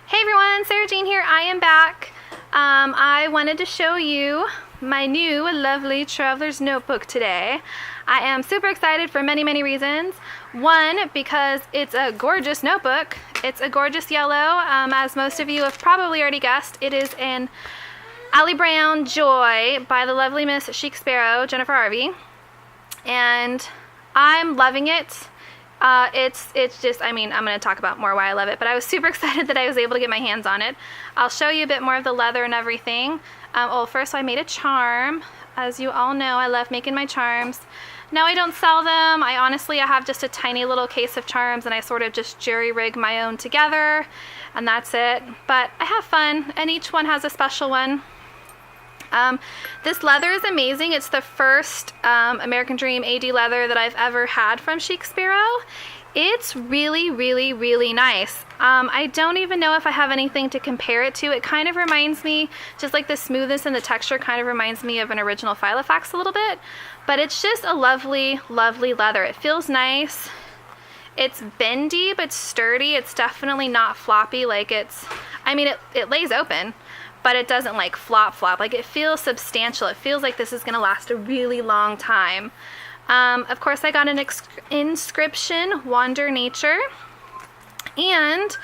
Hey everyone, Sarah Jean here. I am back. I wanted to show you my new lovely traveler's notebook today. I am super excited for many reasons. One, because it's a gorgeous notebook. It's a gorgeous yellow. As most of you have probably already guessed, it is an Ali Brown Joy by the lovely Miss Chic Sparrow, Jennifer Harvey. And I'm loving it. It's just, I mean, I'm going to talk about more why I love it, but I was super excited that I was able to get my hands on it. I'll show you a bit more of the leather and everything. First I made a charm. As you all know, I love making my charms. No, I don't sell them. I have just a tiny little case of charms, and I sort of just jury-rig my own together, and that's it. But I have fun, and each one has a special one. This leather is amazing. It's the first American Dream AD leather that I've ever had from Chic Sparrow. It's really nice. I don't even know if I have anything to compare it to. It kind of reminds me, just like the smoothness and the texture kind of reminds me of an original Filofax a little bit, but it's just a lovely leather. It feels nice. It's bendy but sturdy. It's definitely not floppy like it's, I mean, it lays open, but it doesn't like flop. Like, it feels substantial. It feels like this is gonna last a really long time. Of course, I got an inscription, Wander Nature, and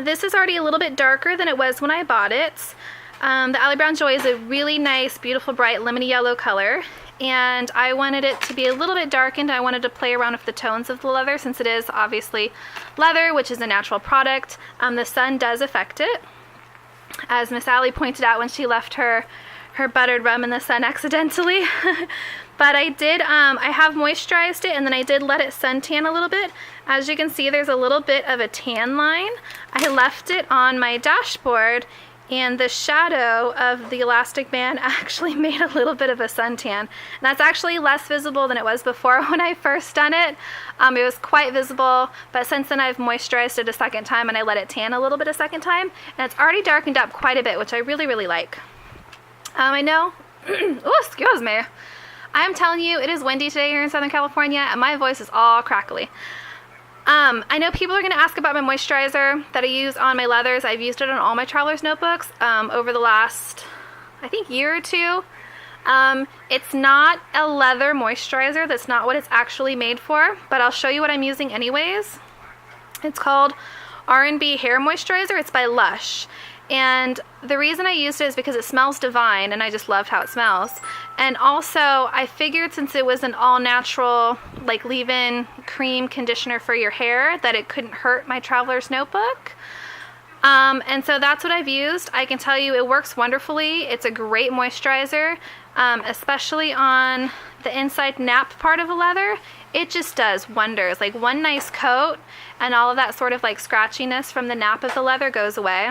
this is already a little bit darker than it was when I bought it. The Ali Brown Joy is a really nice, beautiful, bright, lemony yellow color, and I wanted it to be a little bit darkened. I wanted to play around with the tones of the leather, since it is obviously leather, which is a natural product. The sun does affect it, as Miss Ali pointed out when she left her buttered rum in the sun accidentally. But I did, I have moisturized it, and then I did let it suntan a little bit. As you can see, there's a little bit of a tan line. I left it on my dashboard, and the shadow of the elastic band actually made a little bit of a suntan. And that's actually less visible than it was before when I first done it. It was quite visible, but since then I've moisturized it a second time, and I let it tan a little bit a second time, and it's already darkened up quite a bit, which I really like. I know, oh, excuse me. I'm telling you, it is windy today here in Southern California, and my voice is all crackly. I know people are going to ask about my moisturizer that I use on my leathers. I've used it on all my traveler's notebooks over the last, I think, year or two. It's not a leather moisturizer. That's not what it's actually made for, but I'll show you what I'm using anyways. It's called R&B Hair Moisturizer. It's by Lush. And the reason I used it is because it smells divine, and I just loved how it smells. And also, I figured since it was an all-natural, like, leave-in cream conditioner for your hair, that it couldn't hurt my traveler's notebook. And so that's what I've used. I can tell you it works wonderfully. It's a great moisturizer, especially on the inside nap part of the leather. It just does wonders. Like, one nice coat, and all of that sort of like scratchiness from the nap of the leather goes away.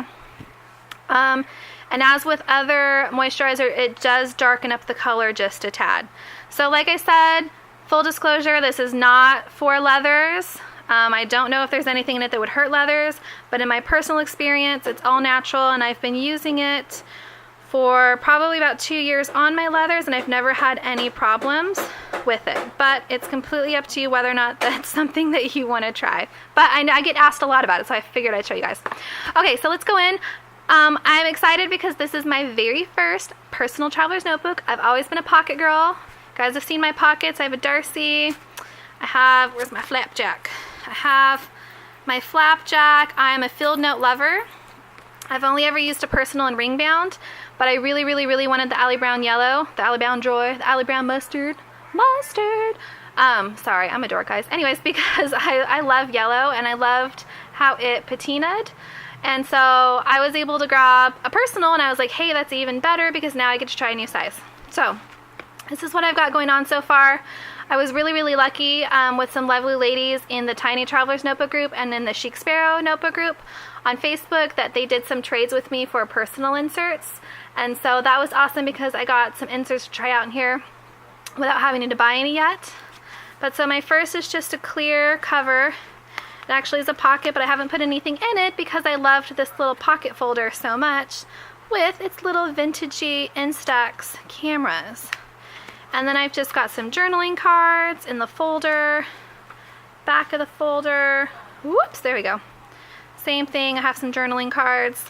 And as with other moisturizer, it does darken up the color just a tad. So like I said, full disclosure, this is not for leathers. I don't know if there's anything in it that would hurt leathers, but in my personal experience, it's all natural, and I've been using it for probably about 2 years on my leathers, and I've never had any problems with it. But it's completely up to you whether or not that's something that you want to try. But I get asked a lot about it, so I figured I'd show you guys. Okay, so let's go in. I'm excited because this is my very first personal traveler's notebook. I've always been a pocket girl. You guys have seen my pockets. I have a Darcy. I have, where's my flapjack? I have my flapjack. I am a field note lover. I've only ever used a personal and ring bound, but I really wanted the Ali Brown yellow, the Ali Brown Joy, the Ali Brown mustard. Sorry, I'm a dork, guys. Anyways, because I love yellow, and I loved how it patinaed. And so I was able to grab a personal, and I was like, hey, that's even better because now I get to try a new size. So this is what I've got going on so far. I was really lucky with some lovely ladies in the Tiny Traveler's Notebook group and in the Chic Sparrow Notebook group on Facebook that they did some trades with me for personal inserts. And so that was awesome because I got some inserts to try out in here without having to buy any yet. But so my first is just a clear cover. It actually is a pocket, but I haven't put anything in it because I loved this little pocket folder so much with its little vintagey Instax cameras. And then I've just got some journaling cards in the folder, back of the folder. Whoops, there we go. Same thing, I have some journaling cards.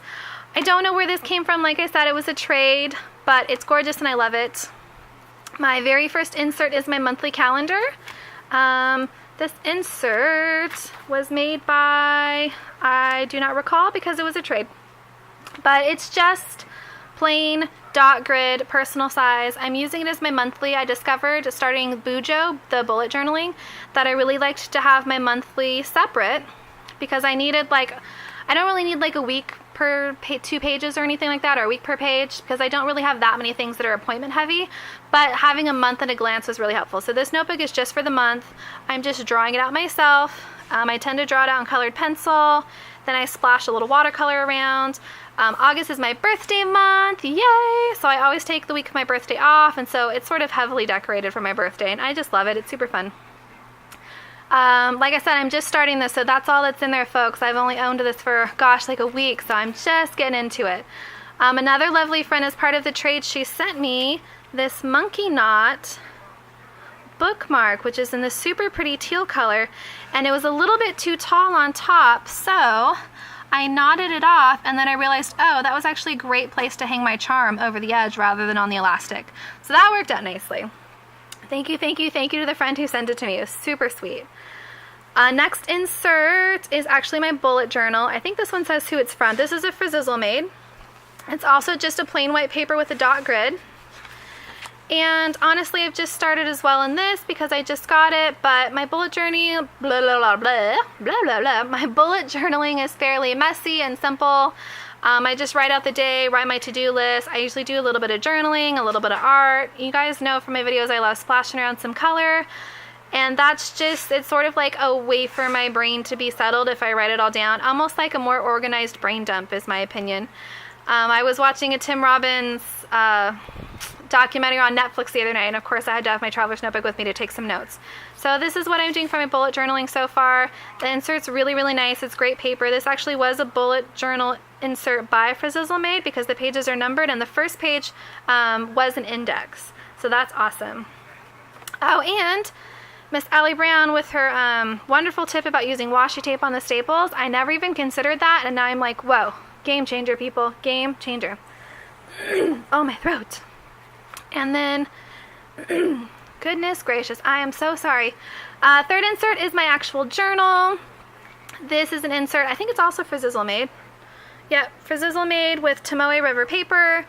I don't know where this came from. Like I said, it was a trade, but it's gorgeous and I love it. My very first insert is my monthly calendar. This insert was made by, I do not recall because it was a trade. But it's just plain dot grid, personal size. I'm using it as my monthly. I discovered starting Bujo, the bullet journaling, that I really liked to have my monthly separate because I needed like, I don't really need like a week per 2 pages or anything like that, or a week per page, because I don't really have that many things that are appointment heavy, but having a month at a glance was really helpful. So this notebook is just for the month. I'm just drawing it out myself. I tend to draw it out in colored pencil, then I splash a little watercolor around. August is my birthday month, yay! So I always take the week of my birthday off, and so it's sort of heavily decorated for my birthday, and I just love it. It's super fun. Like I said, I'm just starting this, so that's all that's in there, folks. I've only owned this for, gosh, like a week, so I'm just getting into it. Another lovely friend, as part of the trade, she sent me this monkey knot bookmark, which is in this super pretty teal color, and it was a little bit too tall on top, so I knotted it off, and then I realized, oh, that was actually a great place to hang my charm over the edge rather than on the elastic. So that worked out nicely. Thank you, thank you, thank you to the friend who sent it to me. It was super sweet. Next insert is actually my bullet journal. I think this one says who it's from. This is a Frizzle made. It's also just a plain white paper with a dot grid. And honestly, I've just started as well in this because I just got it, but my bullet journey, blah, blah, blah, blah, blah, blah, blah. My bullet journaling is fairly messy and simple. I just write out the day, write my to-do list. I usually do a little bit of journaling, a little bit of art. You guys know from my videos I love splashing around some color. And that's just, it's sort of like a way for my brain to be settled if I write it all down. Almost like a more organized brain dump is my opinion. I was watching a Tim Robbins documentary on Netflix the other night, and of course I had to have my traveler's notebook with me to take some notes. So this is what I'm doing for my bullet journaling so far. The insert's really, really nice. It's great paper. This actually was a bullet journal insert by Frizzle made because the pages are numbered, and the first page was an index. So that's awesome. Oh, and Miss Allie Brown with her wonderful tip about using washi tape on the staples. I never even considered that, and now I'm like, whoa, game changer, people, game changer. Oh, my throat. And then, goodness gracious, I am so sorry. Third insert is my actual journal. This is an insert, I think it's also Frizzle made. Yep, Frizzle made with Tomoe River paper.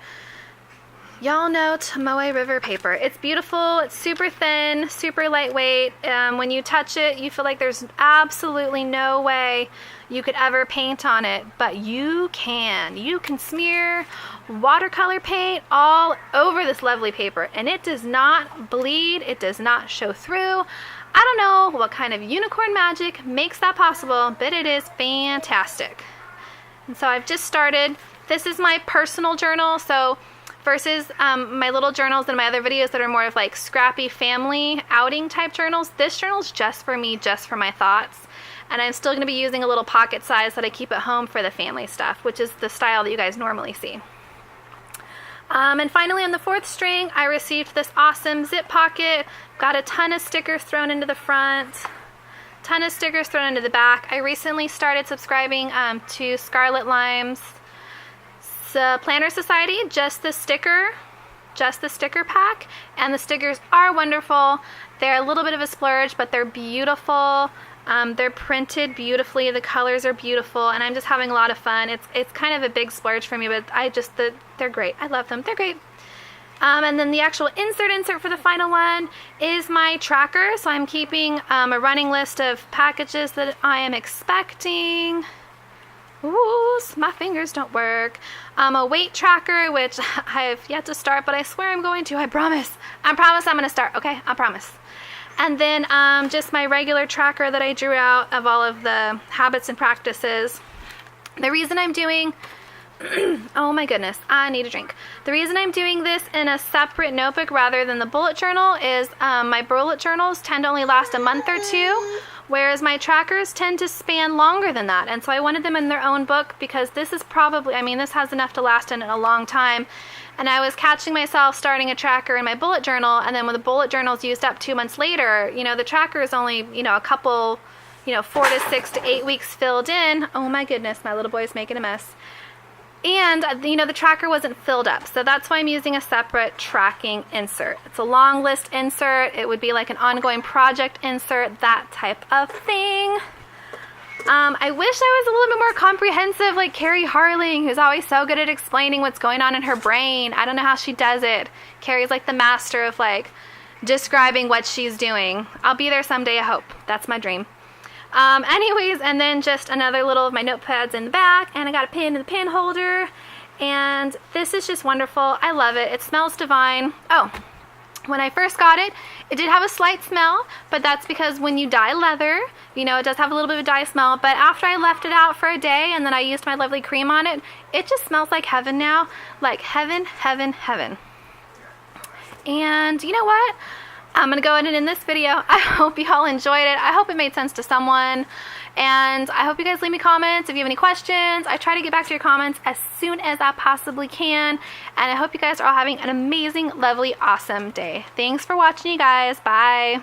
Y'all know Tomoe River paper. It's beautiful, it's super thin, super lightweight. When you touch it, you feel like there's absolutely no way you could ever paint on it, but you can. You can smear watercolor paint all over this lovely paper, and it does not bleed, it does not show through. I don't know what kind of unicorn magic makes that possible, but it is fantastic. And so I've just started. This is my personal journal, so versus my little journals in my other videos that are more of like scrappy family outing type journals, this journal is just for me, just for my thoughts. And I'm still going to be using a little pocket size that I keep at home for the family stuff, which is the style that you guys normally see. And finally, on the fourth string, I received this awesome zip pocket. Got a ton of stickers thrown into the front, ton of stickers thrown into the back. I recently started subscribing to Scarlet Lime's Planner Society, just the sticker pack, and the stickers are wonderful. They're a little bit of a splurge, but they're beautiful. They're printed beautifully, the colors are beautiful, and I'm just having a lot of fun. It's kind of a big splurge for me, but they're great. I love them. They're great. And then the actual insert for the final one is my tracker. So I'm keeping a running list of packages that I am expecting. Ooh, my fingers don't work. A weight tracker, which I've yet to start, but I swear I'm going to. I promise. I promise I'm going to start. Okay, I promise. And then just my regular tracker that I drew out of all of the habits and practices. The reason I'm doing, oh my goodness, I need a drink. The reason I'm doing this in a separate notebook rather than the bullet journal is my bullet journals tend to only last a month or two, whereas my trackers tend to span longer than that. And so I wanted them in their own book because this is probably, I mean, this has enough to last in a long time. And I was catching myself starting a tracker in my bullet journal, and then when the bullet journal's used up 2 months later, you know, the tracker is only, you know, a couple you know, 4 to 6 to 8 weeks filled in. Oh my goodness, my little boy's making a mess. And, you know, the tracker wasn't filled up. So that's why I'm using a separate tracking insert. It's a long list insert. It would be like an ongoing project insert, that type of thing. I wish I was a little bit more comprehensive like Carrie Harling, who's always so good at explaining what's going on in her brain. I don't know how she does it. Carrie's like the master of like describing what she's doing. I'll be there someday, I hope. That's my dream. Anyways, and then just another little of my notepads in the back, and I got a pin in the pin holder, and this is just wonderful. I love it. It smells divine. Oh, when I first got it, it did have a slight smell, but that's because when you dye leather, you know, it does have a little bit of a dye smell, but after I left it out for a day and then I used my lovely cream on it, it just smells like heaven now. Like heaven, heaven, heaven. And you know what? I'm going to go ahead and end this video. I hope you all enjoyed it. I hope it made sense to someone. And I hope you guys leave me comments if you have any questions. I try to get back to your comments as soon as I possibly can. And I hope you guys are all having an amazing, lovely, awesome day. Thanks for watching, you guys. Bye.